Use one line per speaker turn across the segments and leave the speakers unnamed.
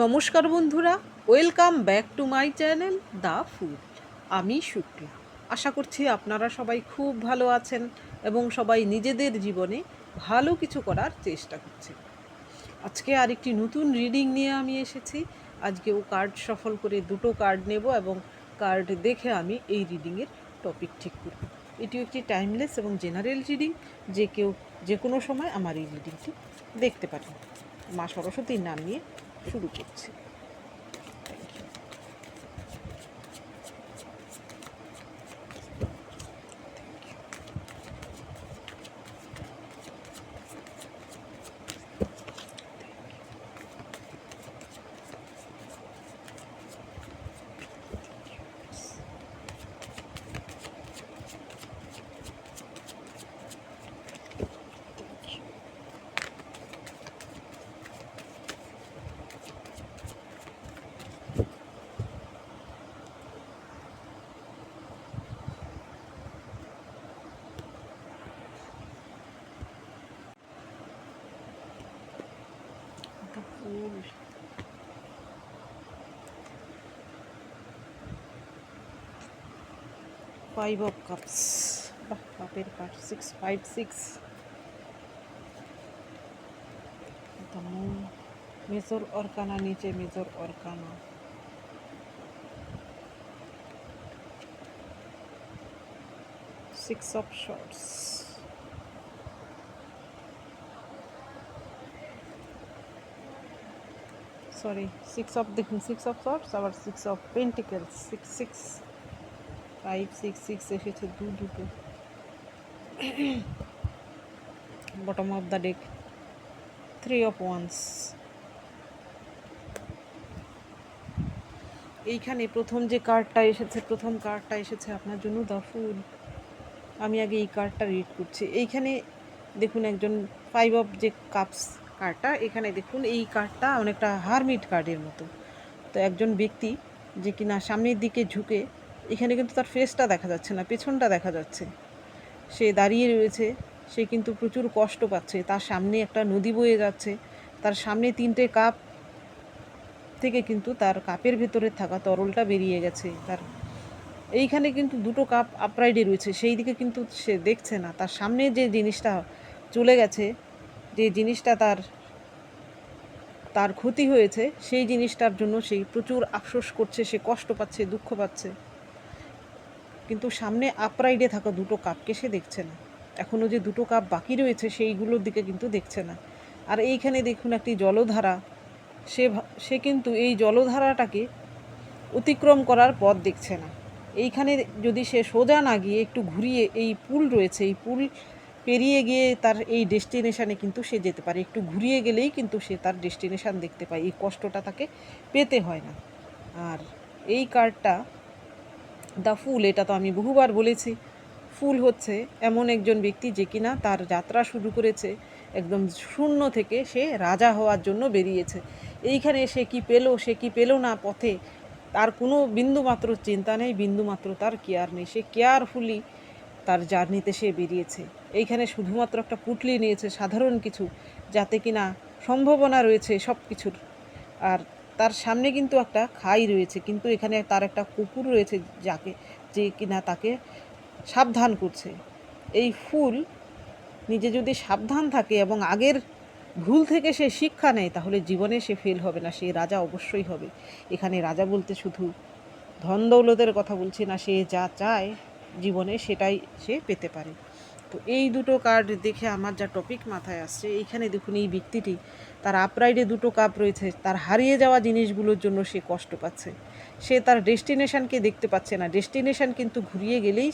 নমস্কার বন্ধুরা, welcome back to my channel the food. আমি শুক্লা। আশা করছি আপনারা সবাই খুব ভালো আছেন এবং সবাই নিজেদের জীবনে ভালো কিছু করার চেষ্টা করছেন। আজকে আরেকটি নতুন রিডিং নিয়ে আমি এসেছি। আজকেও কার্ড সফল করে দুটো কার্ড নেব এবং কার্ড দেখে আমি এই রিডিংয়ের টপিক ঠিক করব। এটিও একটি টাইমলেস এবং জেনারেল রিডিং, যে কেউ যে কোনো সময় আমার এই রিডিংটি দেখতে পারেন। মা সরস্বতীর নাম নিয়ে শুরু করছি। ফাইভ অফ কাপস, কাপের কার্ড 656, মেজর অরকানা, নিচে major arcana, six of swords, sorry six of, দেখুন সিক্স অফ শর্টস, আবার সিক্স অফ পেন্টিকেলস, 6 এসেছে দুটো। Bottom of the deck, 3 of wands. এইখানে প্রথম কার্ডটা এসেছে আপনার জন্য দ্য ফুল। আমি আগে এই কার্ডটা রিড করছি। এইখানে দেখুন একজন ফাইভ অফ কাপস কার্ডটা, এখানে দেখুন এই কার্ডটা অনেকটা হারমিট কার্ডের মতো। তো একজন ব্যক্তি যে কিনা সামনের দিকে ঝুঁকে, এখানে কিন্তু তার ফেসটা দেখা যাচ্ছে না, পেছনটা দেখা যাচ্ছে। সে দাঁড়িয়ে রয়েছে, সে কিন্তু প্রচুর কষ্ট পাচ্ছে। তার সামনে একটা নদী বয়ে যাচ্ছে, তার সামনে 3টে কাপ থেকে কিন্তু তার কাপের ভেতরে থাকা তরলটা বেরিয়ে গেছে। তার এইখানে কিন্তু 2টো কাপ আপরাইডে রয়েছে, সেই দিকে কিন্তু সে দেখছে না। তার সামনে যে জিনিসটা চলে গেছে, যে জিনিসটা তার ক্ষতি হয়েছে, সেই জিনিসটার জন্য সে প্রচুর আফসোস করছে, সে কষ্ট পাচ্ছে, দুঃখ পাচ্ছে। কিন্তু সামনে আপরাইডে থাকা 2টো কাপকে সে দেখছে না। এখনও যে 2টো কাপ বাকি রয়েছে সেইগুলোর দিকে কিন্তু দেখছে না। আর এইখানে দেখুন একটি জলধারা, সে কিন্তু এই জলধারাটাকে অতিক্রম করার পথ দেখছে না। এইখানে যদি সে সোজা না গিয়ে একটু ঘুরিয়ে, এই পুল রয়েছে, এই পুল পেরিয়ে গিয়ে তার এই ডেস্টিনেশানে কিন্তু সে যেতে পারে। একটু ঘুরিয়ে গেলেই কিন্তু সে তার ডেস্টিনেশান দেখতে পায়, এই কষ্টটা তাকে পেতে হয় না। আর এই কার্ডটা দ্য ফুল, এটা তো আমি বহুবার বলেছি। ফুল হচ্ছে এমন একজন ব্যক্তি যে কিনা তার যাত্রা শুরু করেছে একদম শূন্য থেকে, সে রাজা হওয়ার জন্য বেরিয়েছে। এইখানে সে কি পেল না পথে, তার কোনো বিন্দুমাত্র চিন্তা নেই, বিন্দুমাত্র তার কেয়ার নেই। সে কেয়ারফুলি তার জার্নিতে সে বেরিয়েছে। এইখানে শুধুমাত্র একটা পুঁটলি নিয়েছে, সাধারণ কিছু, যাতে কিনা সম্ভাবনা রয়েছে সব কিছুর। আর তার সামনে কিন্তু একটা খাই রয়েছে, কিন্তু এখানে তার একটা কুকুর রয়েছে যে কিনা তাকে সাবধান করছে। এই ফুল নিজে যদি সাবধান থাকে এবং আগের ভুল থেকে সে শিক্ষা নেয়, তাহলে জীবনে সে ফেল হবে না, সে রাজা অবশ্যই হবে। এখানে রাজা বলতে শুধু ধন দৌলতের কথা বলছি না, সে যা চায় জীবনে সেটাই সে পেতে পারে। তো এই 2টো কার্ড দেখে আমার যা টপিক মাথায় আসছে, এইখানে দেখুন এই ব্যক্তিটি, তার আপরাইডে 2টো কাপ রয়েছে, তার হারিয়ে যাওয়া জিনিসগুলোর জন্য সে কষ্ট পাচ্ছে। সে তার ডেস্টিনেশানকে দেখতে পাচ্ছে না। ডেস্টিনেশান কিন্তু ঘুরিয়ে গেলেই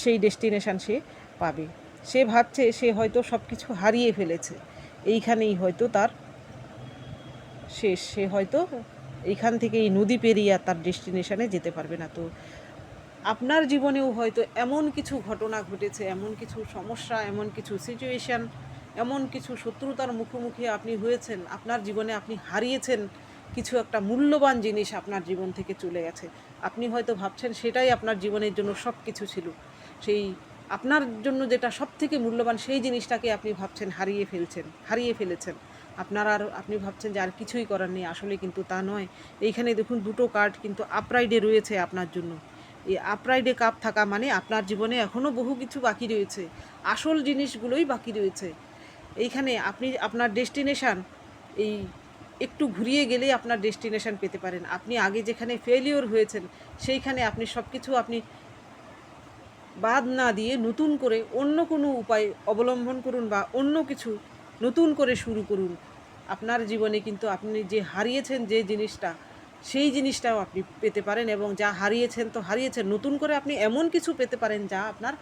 সেই ডেস্টিনেশান সে পাবে। সে ভাবছে সে হয়তো সব কিছু হারিয়ে ফেলেছে, এইখানেই হয়তো তার শেষ। সে হয়তো এইখান থেকে এই নদী পেরিয়ে আর তার ডেস্টিনেশানে যেতে পারবে না। তো আপনার জীবনেও হয়তো এমন কিছু ঘটনা ঘটেছে, এমন কিছু সমস্যা, এমন কিছু সিচুয়েশান, এমন কিছু শত্রুতার মুখোমুখি আপনি হয়েছেন। আপনার জীবনে আপনি হারিয়েছেন কিছু একটা মূল্যবান জিনিস, আপনার জীবন থেকে চলে গেছে। আপনি হয়তো ভাবছেন সেটাই আপনার জীবনের জন্য সব কিছু ছিল। সেই আপনার জন্য যেটা সব থেকে মূল্যবান, সেই জিনিসটাকে আপনি ভাবছেন হারিয়ে ফেলেছেন। আপনি ভাবছেন যে আর কিছুই করার নেই, আসলে কিন্তু তা নয়। এইখানে দেখুন দুটো কার্ড কিন্তু আপরাইডে রয়েছে আপনার জন্য। এই আপরাইডে কাপ থাকা মানে আপনার জীবনে এখনও বহু কিছু বাকি রয়েছে, আসল জিনিসগুলোই বাকি রয়েছে। এইখানে আপনি আপনার ডেস্টিনেশান এই একটু ঘুরিয়ে গেলেই আপনার ডেস্টিনেশান পেতে পারেন। আপনি আগে যেখানে ফেলিওর হয়েছেন সেইখানে আপনি সব কিছু আপনি বাদ না দিয়ে নতুন করে অন্য কোনো উপায় অবলম্বন করুন বা অন্য কিছু নতুন করে শুরু করুন। আপনার জীবনে কিন্তু আপনি যে হারিয়েছেন যে জিনিসটা, সেই জিনিসটাও আপনি পেতে পারেন, এবং যা হারিয়েছেন তো হারিয়েছেন, নতুন করে আপনি এমন কিছু পেতে পারেন যা আপনার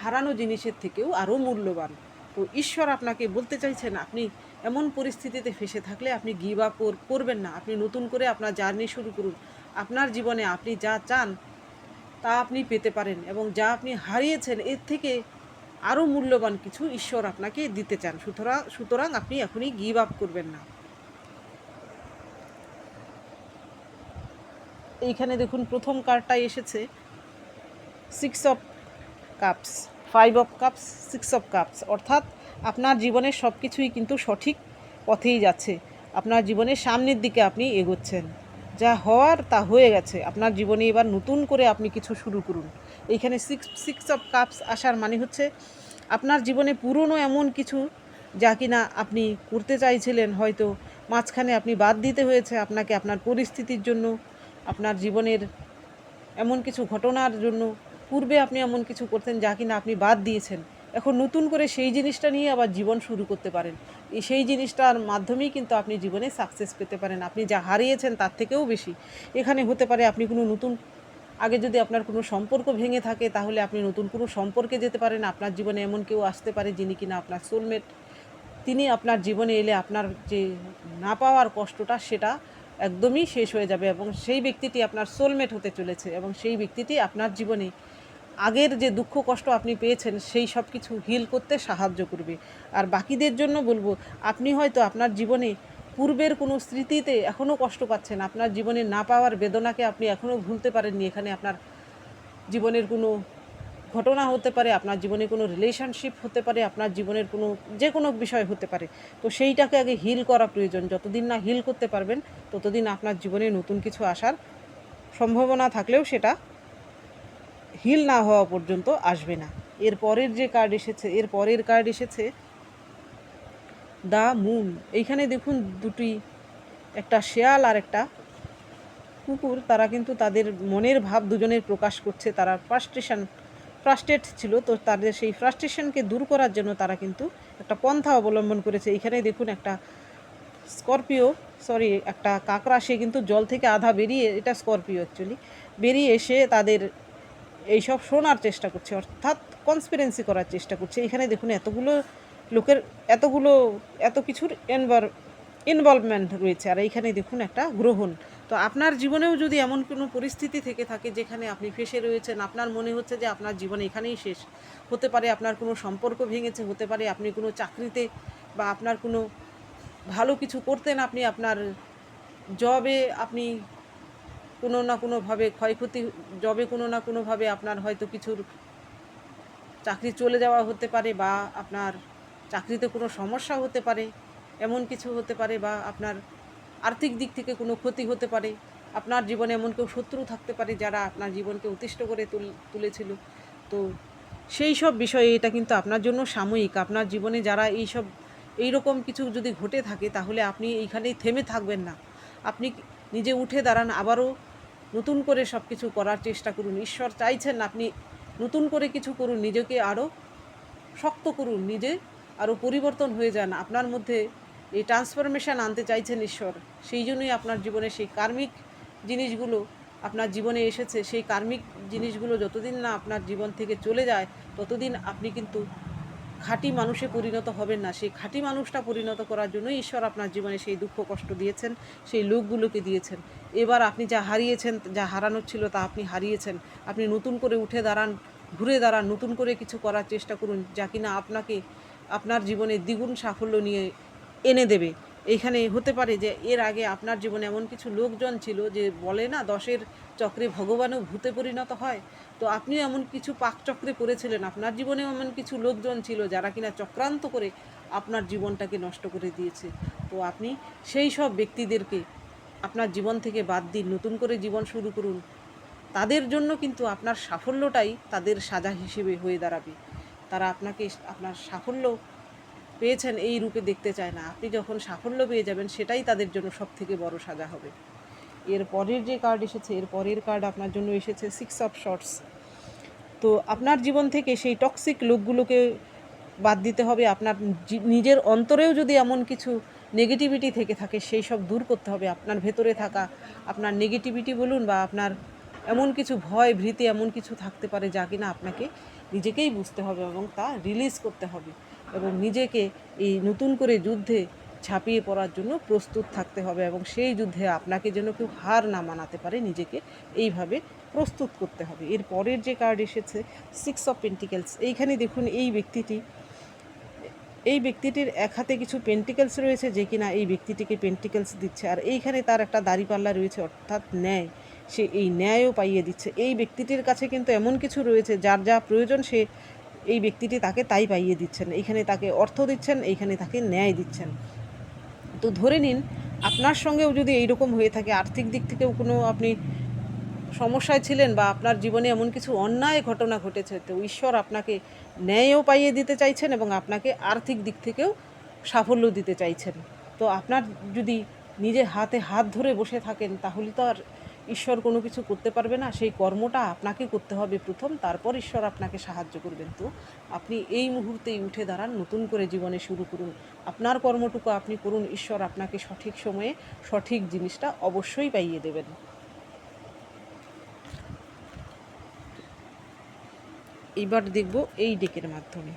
হারানো জিনিসের থেকেও আরও মূল্যবান। তো ঈশ্বর আপনাকে বলতে চাইছেন, আপনি এমন পরিস্থিতিতে ফেঁসে থাকলে আপনি গিভ আপ করবেন না। আপনি নতুন করে আপনার জার্নি শুরু করুন। আপনার জীবনে আপনি যা চান তা আপনি পেতে পারেন, এবং যা আপনি হারিয়েছেন এর থেকে আরও মূল্যবান কিছু ঈশ্বর আপনাকে দিতে চান। সুতরাং আপনি এখনই গিভ আপ করবেন না। এইখানে দেখুন প্রথম কার্ডটাই এসেছে 6 of cups, 5 of cups, 6 of cups, অর্থাৎ আপনার জীবনের সব কিছুই কিন্তু সঠিক পথেই যাচ্ছে। আপনার জীবনের সামনের দিকে আপনি এগোচ্ছেন, যা হওয়ার তা হয়ে গেছে। আপনার জীবনে এবার নতুন করে আপনি কিছু শুরু করুন। এইখানে সিক্স অফ কাপস আসার মানে হচ্ছে আপনার জীবনে পুরনো এমন কিছু যা কিনা আপনি করতে চাইছিলেন, হয়তো মাঝখানে আপনি বাদ দিতে হয়েছে আপনাকে আপনার পরিস্থিতির জন্য, আপনার জীবনের এমন কিছু ঘটনার জন্য। পূর্বে আপনি এমন কিছু করতেন যা কিনা আপনি বাদ দিয়েছেন, এখন নতুন করে সেই জিনিসটা নিয়ে আবার জীবন শুরু করতে পারেন। সেই জিনিসটার মাধ্যমেই কিন্তু আপনি জীবনে সাকসেস পেতে পারেন, আপনি যা হারিয়েছেন তার থেকেও বেশি। এখানে হতে পারে আপনি কোনো নতুন, আগে যদি আপনার কোনো সম্পর্ক ভেঙে থাকে তাহলে আপনি নতুন কোনো সম্পর্কে যেতে পারেন। আপনার জীবনে এমন কেউ আসতে পারে যিনি কিনা আপনার সোলমেট। তিনি আপনার জীবনে এলে আপনার যে না পাওয়ার কষ্টটা সেটা একদমই শেষ হয়ে যাবে, এবং সেই ব্যক্তিটি আপনার সোলমেট হতে চলেছে, এবং সেই ব্যক্তিটি আপনার জীবনে আগের যে দুঃখ কষ্ট আপনি পেয়েছেন সেই সব কিছু হিল করতে সাহায্য করবে। আর বাকিদের জন্য বলবো, আপনি হয়তো আপনার জীবনে পূর্বের কোনো স্মৃতিতে এখনও কষ্ট পাচ্ছেন, আপনার জীবনে না পাওয়ার বেদনাকে আপনি এখনও ভুলতে পারেননি। এখানে আপনার জীবনের কোনো ঘটনা হতে পারে, আপনার জীবনে কোনো রিলেশনশিপ হতে পারে, আপনার জীবনের কোনো যে কোনো বিষয় হতে পারে। তো সেইটাকে আগে হিল করা প্রয়োজন। যতদিন না হিল করতে পারবেন ততদিন আপনার জীবনে নতুন কিছু আসার সম্ভাবনা থাকলেও সেটা হিল না হওয়া পর্যন্ত আসবে না। এর পরের কার্ড এসেছে দ্য মুন। এইখানে দেখুন দুটি, একটা শেয়াল আর একটা কুকুর, তারা কিন্তু তাদের মনের ভাব দুজনের প্রকাশ করছে। তারা ফ্রাস্ট্রেট ছিল, তো তাদের সেই ফ্রাস্ট্রেশনকে দূর করার জন্য তারা কিন্তু একটা পন্থা অবলম্বন করেছে। এইখানে দেখুন একটা একটা কাকড়া, সে কিন্তু জল থেকে আধা বেরিয়ে, এটা স্করপিও অ্যাকচুয়ালি, বেরিয়ে এসে তাদের এইসব শোনার চেষ্টা করছে, অর্থাৎ কনস্পিরেন্সি করার চেষ্টা করছে। এখানে দেখুন এতগুলো লোকের এত কিছুর ইনভলভমেন্ট রয়েছে। আর এইখানে দেখুন একটা গ্রহণ। তো আপনার জীবনেও যদি এমন কোনো পরিস্থিতি থেকে থাকে যেখানে আপনি ফেঁসে রয়েছেন, আপনার মনে হচ্ছে যে আপনার জীবন এখানেই শেষ, হতে পারে আপনার কোনো সম্পর্ক ভেঙেছে, হতে পারে আপনি কোনো চাকরিতে বা আপনার কোনো ভালো কিছু করতেন, আপনি আপনার জবে আপনি কোনো না কোনোভাবে জবে কোনো না কোনোভাবে আপনার হয়তো কিছুর চাকরি চলে যাওয়া হতে পারে, বা আপনার চাকরিতে কোনো সমস্যা হতে পারে, এমন কিছু হতে পারে, বা আপনার আর্থিক দিক থেকে কোনো ক্ষতি হতে পারে। আপনার জীবনে এমন কেউ শত্রু থাকতে পারে যারা আপনার জীবনকে অতিষ্ঠ করে তুলেছিল। তো সেই সব বিষয়ে এটা কিন্তু আপনার জন্য সাময়িক। আপনার জীবনে যারা এইরকম কিছু যদি ঘটে থাকে তাহলে আপনি এইখানেই থেমে থাকবেন না, আপনি নিজে উঠে দাঁড়ান, আবারও নতুন করে সব কিছু করার চেষ্টা করুন। ঈশ্বর চাইছেন আপনি নতুন করে কিছু করুন, নিজেকে আরও শক্ত করুন, নিজে আরও পরিবর্তন হয়ে যান। আপনার মধ্যে এই ট্রান্সফরমেশান আনতে চাইছেন ঈশ্বর। সেই জন্যই আপনার জীবনে সেই কার্মিক জিনিসগুলো আপনার জীবনে এসেছে। সেই কার্মিক জিনিসগুলো যতদিন না আপনার জীবন থেকে চলে যায় ততদিন আপনি কিন্তু খাঁটি মানুষে পরিণত হবেন না। সেই খাঁটি মানুষটা পরিণত করার জন্যই ঈশ্বর আপনার জীবনে সেই দুঃখ কষ্ট দিয়েছেন, সেই লোকগুলোকে দিয়েছেন। এবার আপনি যা হারিয়েছেন, যা হারানোর ছিল তা আপনি হারিয়েছেন। আপনি নতুন করে উঠে দাঁড়ান, ঘুরে দাঁড়ান, নতুন করে কিছু করার চেষ্টা করুন যা কিনা আপনাকে আপনার জীবনে দ্বিগুণ সাফল্য নিয়ে এনে দেবে। এইখানে হতে পারে যে এর আগে আপনার জীবনে এমন কিছু লোকজন ছিল যে বলে না, 10-এর চক্রে ভগবানও ভূতে পরিণত হয়। তো আপনিও এমন কিছু পাকচক্রে পড়েছিলেন, আপনার জীবনেও এমন কিছু লোকজন ছিল যারা কিনা চক্রান্ত করে আপনার জীবনটাকে নষ্ট করে দিয়েছে। তো আপনি সেই সব ব্যক্তিদেরকে আপনার জীবন থেকে বাদ দিন, নতুন করে জীবন শুরু করুন। তাদের জন্য কিন্তু আপনার সাফল্যটাই তাদের সাজা হিসেবে হয়ে দাঁড়াবে। তারা আপনাকে আপনার সাফল্য পেয়েছেন এই রূপে দেখতে চায় না। আপনি যখন সাফল্য পেয়ে যাবেন সেটাই তাদের জন্য সবথেকে বড় সাজা হবে। এর পরের যে কার্ড এসেছে, এর পরের কার্ড আপনার জন্য এসেছে 6 অফ শর্টস। তো আপনার জীবন থেকে সেই টক্সিক লোকগুলোকে বাদ দিতে হবে। আপনার নিজের অন্তরেও যদি এমন কিছু নেগেটিভিটি থেকে থাকে সেই সব দূর করতে হবে। আপনার ভেতরে থাকা আপনার নেগেটিভিটি বলুন বা আপনার এমন কিছু ভয় ভীতি এমন কিছু থাকতে পারে যা কিনা আপনাকে নিজেকেই বুঝতে হবে এবং তা রিলিজ করতে হবে এবং নিজেকে এই নতুন করে যুদ্ধে ঝাঁপিয়ে পড়ার জন্য প্রস্তুত থাকতে হবে এবং সেই যুদ্ধে আপনাকে যেন কেউ হার না মানাতে পারে নিজেকে এইভাবে প্রস্তুত করতে হবে। এর পরের যে কার্ড এসেছে 6 অফ পেন্টিকেলস। এইখানে দেখুন এই ব্যক্তিটির এক হাতে কিছু পেন্টিকেলস রয়েছে যে কিনা এই ব্যক্তিটিকে পেন্টিকেলস দিচ্ছে, আর এইখানে তার একটা দাড়িপাল্লা রয়েছে অর্থাৎ ন্যায়। সে এই ন্যায়ও পাইয়ে দিচ্ছে। এই ব্যক্তিটির কাছে কিন্তু এমন কিছু রয়েছে যার যা প্রয়োজন সে এই ব্যক্তিটি তাকে তাই পাইয়ে দিচ্ছেন। এইখানে তাকে অর্থ দিচ্ছেন, এইখানে তাকে ন্যায় দিচ্ছেন। তো ধরে নিন আপনার সঙ্গেও যদি এইরকম হয়ে থাকে, আর্থিক দিক থেকেও কোনো আপনি সমস্যায় ছিলেন বা আপনার জীবনে এমন কিছু অন্যায় ঘটনা ঘটেছে, তো ঈশ্বর আপনাকে ন্যায়ও পাইয়ে দিতে চাইছেন এবং আপনাকে আর্থিক দিক থেকেও সাফল্য দিতে চাইছেন। তো আপনার যদি নিজের হাতে হাত ধরে বসে থাকেন তাহলে তো আর ঈশ্বর কোনো কিছু করতে পারবে না। সেই কর্মটা আপনাকে করতে হবে প্রথম, তারপর ঈশ্বর আপনাকে সাহায্য করবেন। তো আপনি এই মুহূর্তেই উঠে দাঁড়ান, নতুন করে জীবনে শুরু করুন, আপনার কর্মটুকু আপনি করুন, ঈশ্বর আপনাকে সঠিক সময়ে সঠিক জিনিসটা অবশ্যই পাইয়ে দেবেন। এবার দেখব এই ডেকের মাধ্যমে।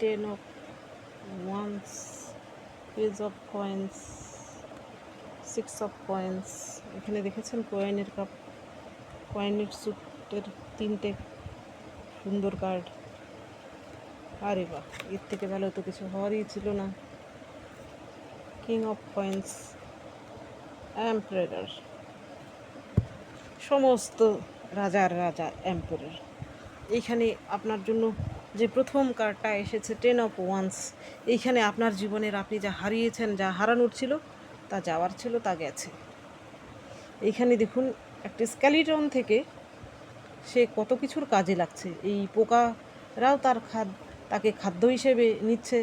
Ten of wands, page of coins, 6 of coins. এখানে দেখেছেন কয়েনের কাপ, কয়েনের স্যুটের 3টে সুন্দর কার্ড। আরে বাহ, এর থেকে ভালো তো কিছু হওয়ারই ছিল না। কিং অফ কয়েন্স, এম্পারার, সমস্ত রাজার রাজা এম্পারার। এইখানে আপনার জন্য যে প্রথম কার্ডটা এসেছে 10 অফ ওয়ান্স। এইখানে আপনার জীবনের আপনি যা হারিয়েছেন, যা হারানোর ছিল, তা যাওয়ার ছিল, তা গেছে। এইখানে দেখুন একটা স্কেলিটন থেকে সে কত কিছুর কাজে লাগছে। এই পোকারাও তাকে খাদ্য হিসেবে নিচ্ছে।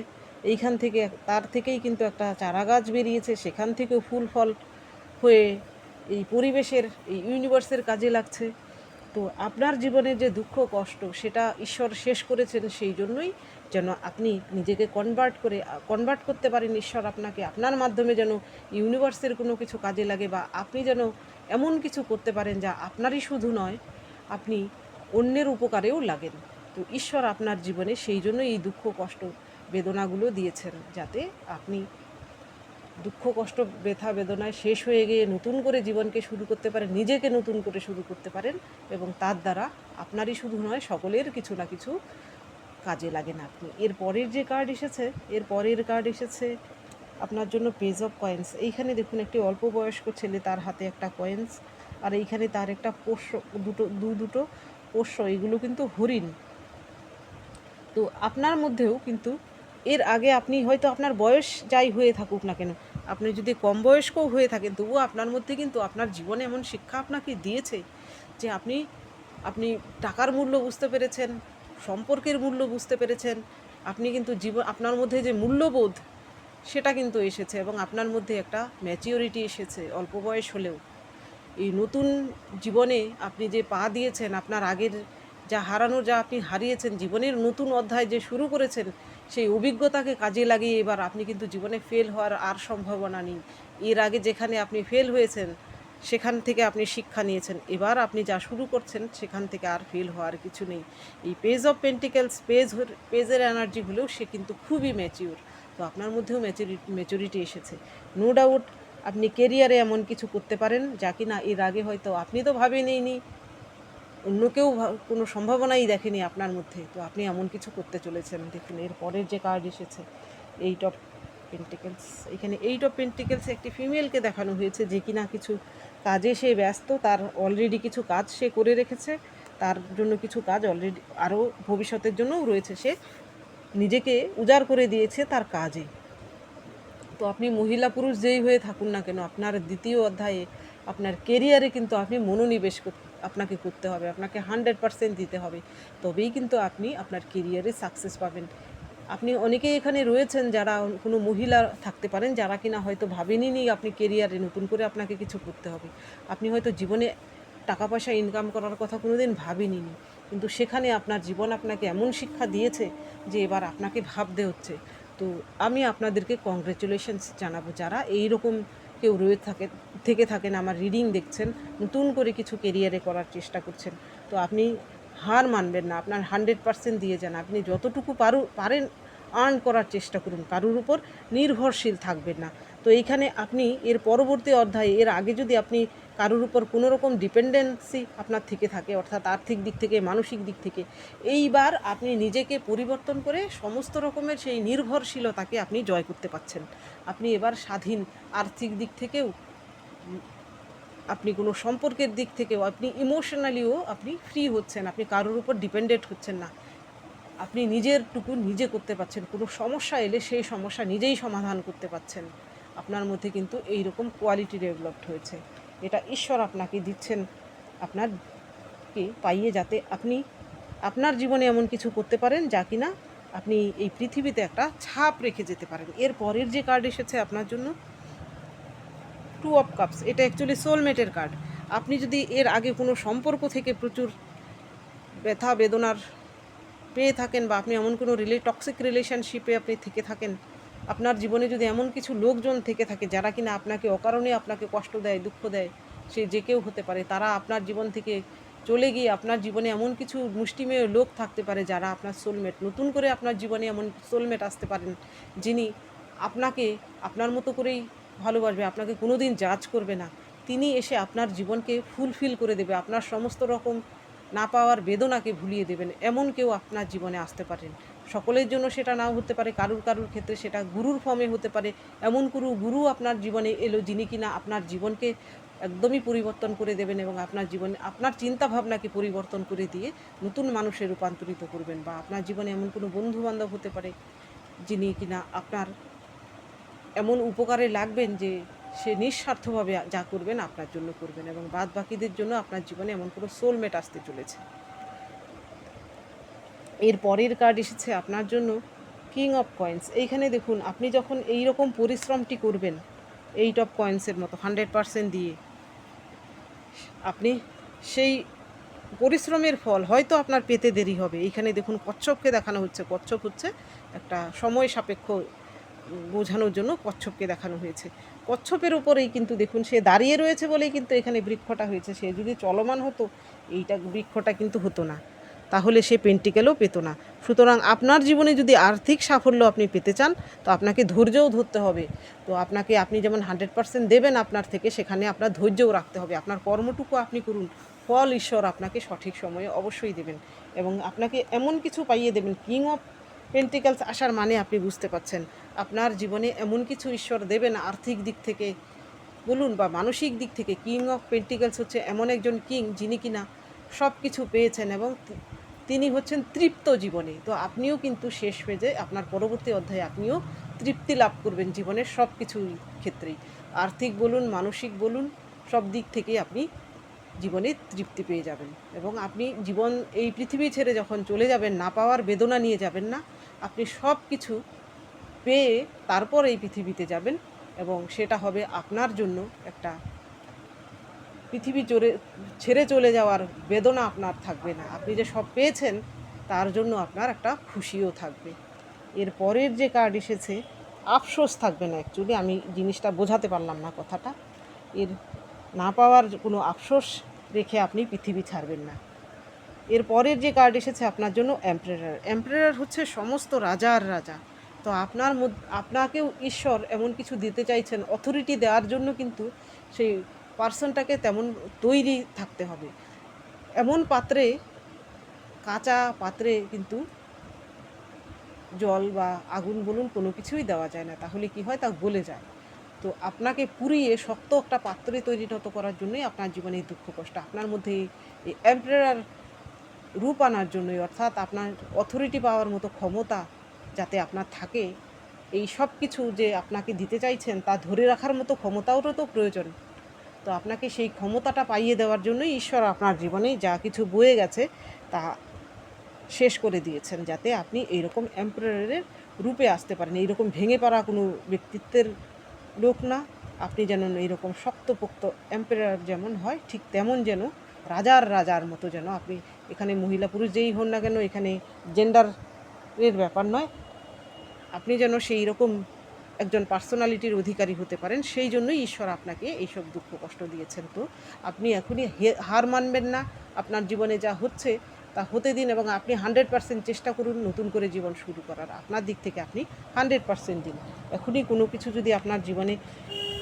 এইখান থেকে তার থেকেই কিন্তু একটা চারা গাছ বেরিয়েছে, সেখান থেকেও ফুল ফল হয়ে এই পরিবেশের এই ইউনিভার্সের কাজে লাগছে। তো আপনার জীবনে যে দুঃখ কষ্ট সেটা ঈশ্বর শেষ করেছেন সেই জন্যই যেন আপনি নিজেকে কনভার্ট করতে পারেন। ঈশ্বর আপনাকে আপনার মাধ্যমে যেন ইউনিভার্সের কোনো কিছু কাজে লাগে বা আপনি যেন এমন কিছু করতে পারেন যা আপনারই শুধু নয়, আপনি অন্যের উপকারেও লাগেন। তো ঈশ্বর আপনার জীবনে সেই জন্য এই দুঃখ কষ্ট বেদনাগুলো দিয়েছেন, যাতে আপনি দুঃখ কষ্ট ব্যথা বেদনায় শেষ হয়ে গিয়ে নতুন করে জীবনকে শুরু করতে পারেন, নিজেকে নতুন করে শুরু করতে পারেন এবং তার দ্বারা আপনারই শুধু নয় সকলের কিছু না কিছু কাজে লাগেন আপনি। এর পরের যে কার্ড এসেছে, এর পরের কার্ড এসেছে আপনার জন্য পেজ অফ কয়েন্স। এইখানে দেখুন একটি অল্প বয়স্ক ছেলে, তার হাতে একটা কয়েন্স, আর এইখানে তার একটা পোষ্য, দুটো পোষ্য, এগুলো কিন্তু হরিণ। তো আপনার মধ্যেও কিন্তু এর আগে আপনি হয়তো আপনার বয়স যাই হয়ে থাকুক না কেন, আপনি যদি কম বয়স্কও হয়ে থাকেন তবুও আপনার মধ্যে কিন্তু আপনার জীবনে এমন শিক্ষা আপনাকে দিয়েছে যে আপনি টাকার মূল্য বুঝতে পেরেছেন, সম্পর্কের মূল্য বুঝতে পেরেছেন। আপনি কিন্তু আপনার মধ্যে যে মূল্যবোধ সেটা কিন্তু এসেছে এবং আপনার মধ্যে একটা ম্যাচিওরিটি এসেছে অল্প বয়স হলেও। এই নতুন জীবনে আপনি যে পা দিয়েছেন, আপনার আগের যা হারানো, যা আপনি হারিয়েছেন, জীবনের নতুন অধ্যায় যে শুরু করেছেন, সেই অভিজ্ঞতাকে কাজে লাগিয়ে এবার আপনি কিন্তু জীবনে ফেল হওয়ার আর সম্ভাবনা নেই। এর আগে যেখানে আপনি ফেল হয়েছেন সেখান থেকে আপনি শিক্ষা নিয়েছেন, এবার আপনি যা শুরু করছেন সেখান থেকে আর ফেল হওয়ার কিছু নেই। এই পেজ অফ পেন্টিকেলস পেজের এনার্জি হলেও সে কিন্তু খুবই ম্যাচিউর। তো আপনার মধ্যেও ম্যাচুরিটি এসেছে। নো ডাউট আপনি কেরিয়ারে এমন কিছু করতে পারেন যা কিনা এর আগে হয়তো আপনি তো ভাবেনইনি, অন্য কেউ কোনো সম্ভাবনাই দেখেনি আপনার মধ্যে। তো আপনি এমন কিছু করতে চলেছেন। দেখুন এর পরের যে কার্ড এসেছে, এইট অফ পেন্টিকেলস। এখানে এইট অফ পেন্টিকেলসে একটি ফিমেলকে দেখানো হয়েছে যে কিনা কিছু কাজে সে ব্যস্ত, তার অলরেডি কিছু কাজ সে করে রেখেছে, তার জন্য কিছু কাজ অলরেডি আরও ভবিষ্যতের জন্যও রয়েছে। সে নিজেকে উজাড় করে দিয়েছে তার কাজে। তো আপনি মহিলা পুরুষ যেই হয়ে থাকুন না কেন, আপনার দ্বিতীয় অধ্যায়ে আপনার কেরিয়ারে কিন্তু আপনি মনোনিবেশ আপনাকে করতে হবে, আপনাকে 100% দিতে হবে, তবেই কিন্তু আপনি আপনার কেরিয়ারে সাকসেস পাবেন। আপনি অনেকেই এখানে রয়েছেন যারা কোনো মহিলা থাকতে পারেন যারা কিনা হয়তো ভাবেনই আপনি কেরিয়ারে নতুন করে আপনাকে কিছু করতে হবে। আপনি হয়তো জীবনে টাকা পয়সা ইনকাম করার কথা কোনো দিন ভাবেনই, কিন্তু সেখানে আপনার জীবন আপনাকে এমন শিক্ষা দিয়েছে যে এবার আপনাকে ভাবতে হচ্ছে। তো আমি আপনাদেরকে কংগ্রেচুলেশনস জানাবো যারা এই রকম কেউ থেকে থাকেন, আমার রিডিং দেখছেন, নতুন করে কিছু কেরিয়ারে করার চেষ্টা করছেন। তো আপনি হার মানবেন না, আপনার 100% দিয়ে যান। আপনি যতটুকু পারেন আর্ন করার চেষ্টা করুন, কারুর উপর নির্ভরশীল থাকবেন না। তো এইখানে আপনি এর পরবর্তী অধ্যায়ে, এর আগে যদি আপনি কারুর উপর কোনো রকম ডিপেন্ডেন্সি আপনার থেকে থাকে, অর্থাৎ আর্থিক দিক থেকে, মানসিক দিক থেকে, এইবার আপনি নিজেকে পরিবর্তন করে সমস্ত রকমের সেই নির্ভরশীলতাকে আপনি জয় করতে পারছেন। আপনি এবার স্বাধীন, আর্থিক দিক থেকেও, আপনি কোনো সম্পর্কের দিক থেকেও, আপনি ইমোশনালিও আপনি ফ্রি হচ্ছেন, আপনি কারোর উপর ডিপেন্ডেন্ট হচ্ছেন না, আপনি নিজেরটুকু নিজে করতে পারছেন। কোনো সমস্যা এলে সেই সমস্যা নিজেই সমাধান করতে পারছেন। আপনার মধ্যে কিন্তু এই রকম কোয়ালিটি ডেভেলপড হয়েছে। এটা ঈশ্বর আপনাকে দিচ্ছেন, আপনারকে পাইয়ে, যাতে আপনি আপনার জীবনে এমন কিছু করতে পারেন যা কিনা আপনি এই পৃথিবীতে একটা ছাপ রেখে যেতে পারেন। এর পরের যে কার্ড এসেছে আপনার জন্য, টু অফ কাপস, এটা অ্যাকচুয়ালি সোলমেটের কার্ড। আপনি যদি এর আগে কোনো সম্পর্ক থেকে প্রচুর ব্যথা বেদনার পেয়ে থাকেন, বা আপনি এমন কোনো টক্সিক রিলেশনশিপে আপনি থেকে থাকেন, আপনার জীবনে যদি এমন কিছু লোকজন থেকে থাকে যারা কিনা আপনাকে অকারণে আপনাকে কষ্ট দেয়, দুঃখ দেয়, সে যে কেউ হতে পারে, তারা আপনার জীবন থেকে চলে গিয়ে আপনার জীবনে এমন কিছু মুষ্টিমেয় লোক থাকতে পারে যারা আপনার সোলমেট। নতুন করে আপনার জীবনে এমন সোলমেট আসতে পারেন যিনি আপনাকে আপনার মতো করেই ভালোবাসবে, আপনাকে কোনো দিন জাজ করবে না। তিনি এসে আপনার জীবনকে ফুলফিল করে দেবে, আপনার সমস্ত রকম না পাওয়ার বেদনাকে ভুলিয়ে দেবেন। এমন কেউ আপনার জীবনে আসতে পারেন। সকলের জন্য সেটা নাও হতে পারে, কারুর ক্ষেত্রে সেটা গুরুর ফর্মে হতে পারে। এমন গুরু আপনার জীবনে এলো যিনি কিনা আপনার জীবনকে একদমই পরিবর্তন করে দেবেন, এবং আপনার জীবনে আপনার চিন্তাভাবনাকে পরিবর্তন করে দিয়ে নতুন মানুষে রূপান্তরিত করবেন। বা আপনার জীবনে এমন কোনো বন্ধুবান্ধব হতে পারে যিনি কিনা আপনার এমন উপকারে লাগবেন যে সে নিঃস্বার্থভাবে যা করবেন আপনার জন্য করবেন, এবং বাদ বাকিদের জন্য আপনার জীবনে এমন কোনো সোলমেট আসতে চলেছে। এর পরের কার্ড এসেছে আপনার জন্য কিং অফ কয়েন্স। এইখানে দেখুন, আপনি যখন এই রকম পরিশ্রমটি করবেন, এইট অফ কয়েন্সের মতো 100% দিয়ে, আপনি সেই পরিশ্রমের ফল হয়তো আপনার পেতে দেরি হবে। এইখানে দেখুন কচ্ছপকে দেখানো হচ্ছে, কচ্ছপ হচ্ছে একটা সময় সাপেক্ষ বোঝানোর জন্য কচ্ছপকে দেখানো হয়েছে। কচ্ছপের উপরেই কিন্তু দেখুন সে দাঁড়িয়ে রয়েছে বলেই কিন্তু এখানে বৃক্ষটা হয়েছে। সে যদি চলমান হতো এইটা বৃক্ষটা কিন্তু হতো না, তাহলে সে পেন্টিকেলও পেতো না। সুতরাং আপনার জীবনে যদি আর্থিক সাফল্য আপনি পেতে চান, তো আপনাকে ধৈর্যও ধরতে হবে। তো আপনি যেমন 100% দেবেন আপনার থেকে, সেখানে আপনার ধৈর্যও রাখতে হবে। আপনার কর্মটুকু আপনি করুন, ফল ঈশ্বর আপনাকে সঠিক সময়ে অবশ্যই দেবেন, এবং আপনাকে এমন কিছু পাইয়ে দেবেন। কিং অফ পেন্টিকেলস আসার মানে আপনি বুঝতে পারছেন, আপনার জীবনে এমন কিছু ঈশ্বর দেবেন আর্থিক দিক থেকে বলুন বা মানসিক দিক থেকে। কিং অফ পেন্টিকেলস হচ্ছে এমন একজন কিং যিনি কিনা সব কিছু পেয়েছেন, এবং তিনি হচ্ছেন তৃপ্ত জীবনে। তো আপনিও কিন্তু শেষ পেজে আপনার পরবর্তী অধ্যায়ে আপনিও তৃপ্তি লাভ করবেন জীবনের সব কিছু ক্ষেত্রেই, আর্থিক বলুন, মানসিক বলুন, সব দিক থেকেই আপনি জীবনে তৃপ্তি পেয়ে যাবেন। এবং আপনি এই পৃথিবী ছেড়ে যখন চলে যাবেন, না পাওয়ার বেদনা নিয়ে যাবেন না, আপনি সব কিছু পেয়ে তারপর এই পৃথিবীতে যাবেন, এবং সেটা হবে আপনার জন্য একটা পৃথিবী ছেড়ে চলে যাওয়ার বেদনা আপনার থাকবে না। আপনি যে সব পেয়েছেন তার জন্য আপনার একটা খুশিও থাকবে। এর পরের যে কার্ড এসেছে, আফসোস থাকবে না। অ্যাকচুয়ালি আমি জিনিসটা বোঝাতে পারলাম না কথাটা। এর না পাওয়ার কোনো আফসোস রেখে আপনি পৃথিবী ছাড়বেন না। এর পরের যে কার্ড এসেছে আপনার জন্য, এম্পারার। এম্পারার হচ্ছে সমস্ত রাজার রাজা। তো আপনাকেও ঈশ্বর এমন কিছু দিতে চাইছেন, অথরিটি দেওয়ার জন্য কিন্তু সেই পার্সনটাকে তেমন তৈরি থাকতে হবে। এমন পাত্রে, কাঁচা পাত্রে কিন্তু জল বা আগুন বলুন কোনো কিছুই দেওয়া যায় না, তাহলে কি হয়, তা গলে যায়। তো আপনাকে পুড়িয়ে শক্ত একটা পাত্রে পরিণত করার জন্যই আপনার জীবনে এই দুঃখ কষ্ট। আপনার মধ্যে এই এম্পারার রূপ আনার জন্যই, অর্থাৎ আপনার অথরিটি পাওয়ার মতো ক্ষমতা যাতে আপনার থাকে, এই সব কিছু যে আপনাকে দিতে চাইছেন তা ধরে রাখার মতো ক্ষমতারও তো প্রয়োজন। তো আপনাকে সেই ক্ষমতাটা পাইয়ে দেওয়ার জন্যই ঈশ্বর আপনার জীবনে যা কিছু বয়ে গেছে তা শেষ করে দিয়েছেন, যাতে আপনি এইরকম এম্পারারের রূপে আসতে পারেন। এইরকম ভেঙে পড়া কোনো ব্যক্তিত্বের লোক না, আপনি যেন এইরকম শক্তপোক্ত এম্পারার যেমন হয় ঠিক তেমন যেন রাজার মতো যেন আপনি, এখানে মহিলা পুরুষ যেই হন না কেন, এখানে জেন্ডারের ব্যাপার নয়, আপনি যেন সেই রকম একজন পার্সোনালিটির অধিকারী হতে পারেন, সেই জন্যই ঈশ্বর আপনাকে এইসব দুঃখ কষ্ট দিয়েছেন। তো আপনি এখনই হার মানবেন না। আপনার জীবনে যা হচ্ছে তা হতে দিন এবং আপনি 100% চেষ্টা করুন নতুন করে জীবন শুরু করার। আপনার দিক থেকে আপনি 100% দিন। এখনই কোনো কিছু যদি আপনার জীবনে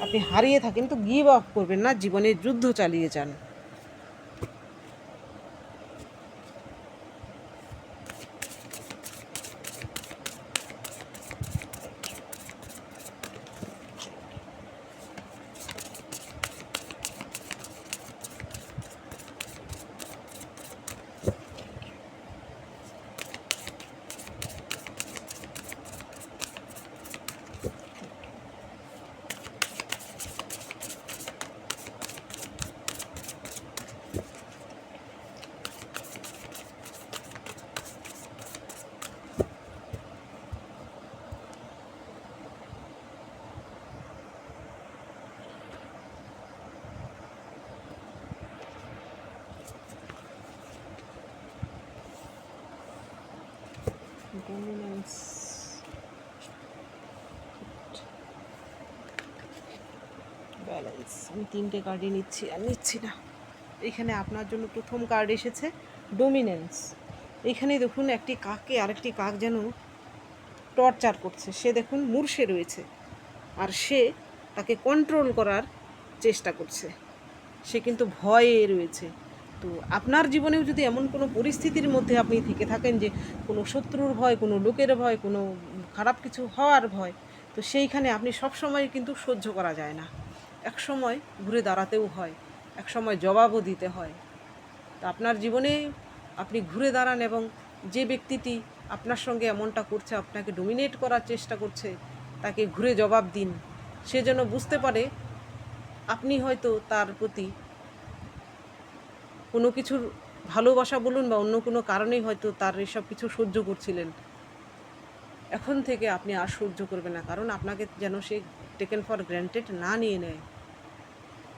আপনি হারিয়ে থাকেন তো গিভ আপ করবেন না, জীবনের যুদ্ধ চালিয়ে যান। Dominance, balance. আমি 3টে কার্ডই নিচ্ছি, আর নিচ্ছি না। এখানে আপনার জন্য প্রথম কার্ড এসেছে ডমিনেন্স। এইখানে দেখুন একটি কাককে আরেকটি কাক যেন টর্চার করছে। সে দেখুন মূর্ষে রয়েছে আর সে তাকে কন্ট্রোল করার চেষ্টা করছে। সে কিন্তু ভয়ে রয়েছে। তো আপনার জীবনেও যদি এমন কোনো পরিস্থিতির মধ্যে আপনি থেকে থাকেন যে কোনো শত্রুর ভয়, কোনো লোকের ভয়, কোনো খারাপ কিছু হওয়ার ভয়, তো সেইখানে আপনি সবসময় কিন্তু সহ্য করা যায় না। এক সময় ঘুরে দাঁড়াতেও হয়, এক সময় জবাবও দিতে হয়। তা আপনার জীবনে আপনি ঘুরে দাঁড়ান এবং যে ব্যক্তিটি আপনার সঙ্গে এমনটা করছে, আপনাকে ডমিনেট করার চেষ্টা করছে, তাকে ঘুরে জবাব দিন। সে যেন বুঝতে পারে আপনি হয়তো তার প্রতি কোনো কিছুর ভালোবাসা বলুন বা অন্য কোনো কারণেই হয়তো তার এসব কিছু সহ্য করছিলেন। এখন থেকে আপনি আর সহ্য করবেন না, কারণ আপনাকে যেন সে টেকেন ফর গ্র্যান্টেড না নিয়ে নেয়।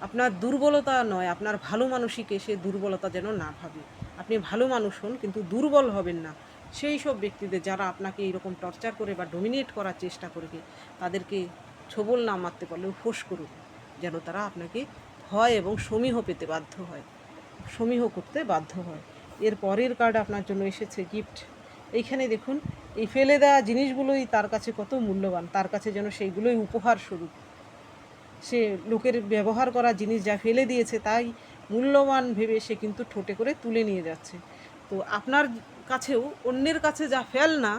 আপনার দুর্বলতা নয়, আপনার ভালো মানুষইকে সে দুর্বলতা যেন না ভাবে। আপনি ভালো মানুষ হন, কিন্তু দুর্বল হবেন না। সেই সব ব্যক্তিদের যারা আপনাকে এইরকম টর্চার করে বা ডমিনেট করার চেষ্টা করবে, তাদেরকে ছোবল না মারতে পারলেও ফোঁস করুন, যেন তারা আপনাকে ভয় এবং সমীহ পেতে বাধ্য হয়, সমীহ করতে বাধ্য হয়। এর পরের কার্ড আপনার জন্য এসেছে গিফট। এইখানে দেখুন এই ফেলে দেওয়া জিনিসগুলোই তার কাছে কত মূল্যবান, তার কাছে যেন সেইগুলোই উপহার স্বরূপ। সে লোকের ব্যবহার করা জিনিস যা ফেলে দিয়েছে তাই মূল্যবান ভেবে সে কিন্তু ঠোঁটে করে তুলে নিয়ে যাচ্ছে। তো আপনার কাছেও অন্যের কাছে যা ফেল না,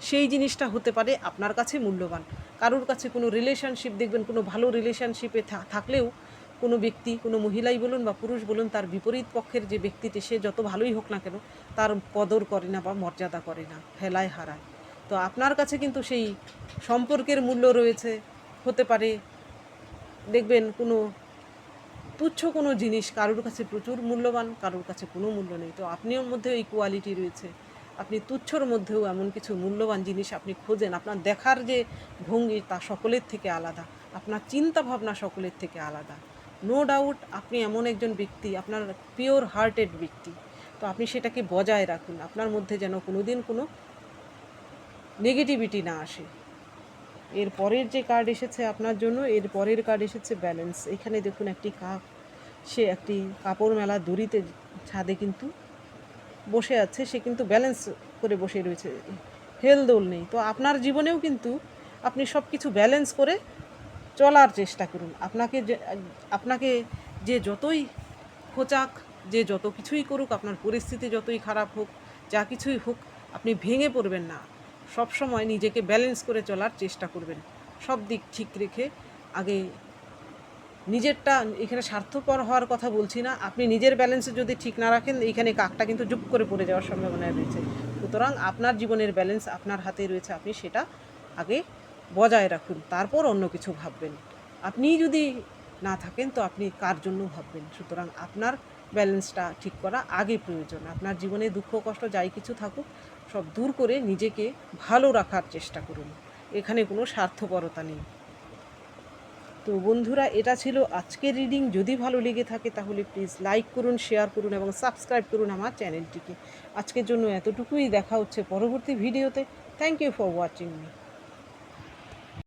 সেই জিনিসটা হতে পারে আপনার কাছে মূল্যবান। কারোর কাছে কোনো রিলেশনশিপ দেখবেন, কোনো ভালো রিলেশনশিপে থাকলেও কোনো ব্যক্তি, কোনো মহিলাই বলুন বা পুরুষ বলুন, তার বিপরীত পক্ষের যে ব্যক্তিটি সে যত ভালোই হোক না কেন, তার কদর করে না বা মর্যাদা করে না, হেলায় হারায়। তো আপনার কাছে কিন্তু সেই সম্পর্কের মূল্য রয়েছে। হতে পারে দেখবেন কোনো তুচ্ছ কোনো জিনিস কারোর কাছে প্রচুর মূল্যবান, কারোর কাছে কোনো মূল্য নেই। তো আপনিও মধ্যেও এই কোয়ালিটি রয়েছে, আপনি তুচ্ছর মধ্যেও এমন কিছু মূল্যবান জিনিস আপনি খোঁজেন। আপনার দেখার যে ভঙ্গি তা সকলের থেকে আলাদা, আপনার চিন্তা ভাবনা সকলের থেকে আলাদা। নো ডাউট আপনি এমন একজন ব্যক্তি, আপনার পিওর হার্টেড ব্যক্তি, তো আপনি সেটাকে বজায় রাখুন। আপনার মধ্যে যেন কোনো দিন কোনো নেগেটিভিটি না আসে। এর পরের যে কার্ড এসেছে আপনার জন্য, এর পরের কার্ড এসেছে ব্যালেন্স। এখানে দেখুন একটি কাক, সে একটি কাপড় মেলা দড়িতে ছাদে কিন্তু বসে আছে, সে কিন্তু ব্যালেন্স করে বসে রয়েছে, হেলদোল নেই। তো আপনার জীবনেও কিন্তু আপনি সব কিছু ব্যালেন্স করে চলার চেষ্টা করুন। আপনাকে যে যতই খোঁচাক, যে যত কিছুই করুক, আপনার পরিস্থিতি যতই খারাপ হোক, যা কিছুই হোক, আপনি ভেঙে পড়বেন না। সব সময় নিজেকে ব্যালেন্স করে চলার চেষ্টা করবেন, সব দিক ঠিক রেখে। আগে নিজেরটা, এখানে স্বার্থপর হওয়ার কথা বলছি না, আপনি নিজের ব্যালেন্সে যদি ঠিক না রাখেন, এইখানে কাকটা কিন্তু জুপ করে পড়ে যাওয়ার সম্ভাবনা রয়েছে। সুতরাং আপনার জীবনের ব্যালেন্স আপনার হাতে রয়েছে, আপনি সেটা আগে বজায় রাখুন, তারপর অন্য কিছু ভাববেন। আপনি যদি না থাকেন তো আপনি কার জন্য ভাববেন? সুতরাং আপনার ব্যালেন্সটা ঠিক করা আগে প্রয়োজন। আপনার জীবনে দুঃখ কষ্ট যাই কিছু থাকুক, সব দূর করে নিজেকে ভালো রাখার চেষ্টা করুন। এখানে কোনো স্বার্থপরতা নেই। তো বন্ধুরা, এটা ছিল আজকের রিডিং। যদি ভালো লেগে থাকে তাহলে প্লিজ লাইক করুন, শেয়ার করুন এবং সাবস্ক্রাইব করুন আমার চ্যানেলটিকে। আজকের জন্য এতটুকুই, দেখা হচ্ছে পরবর্তী ভিডিওতে। Thank you for watching me.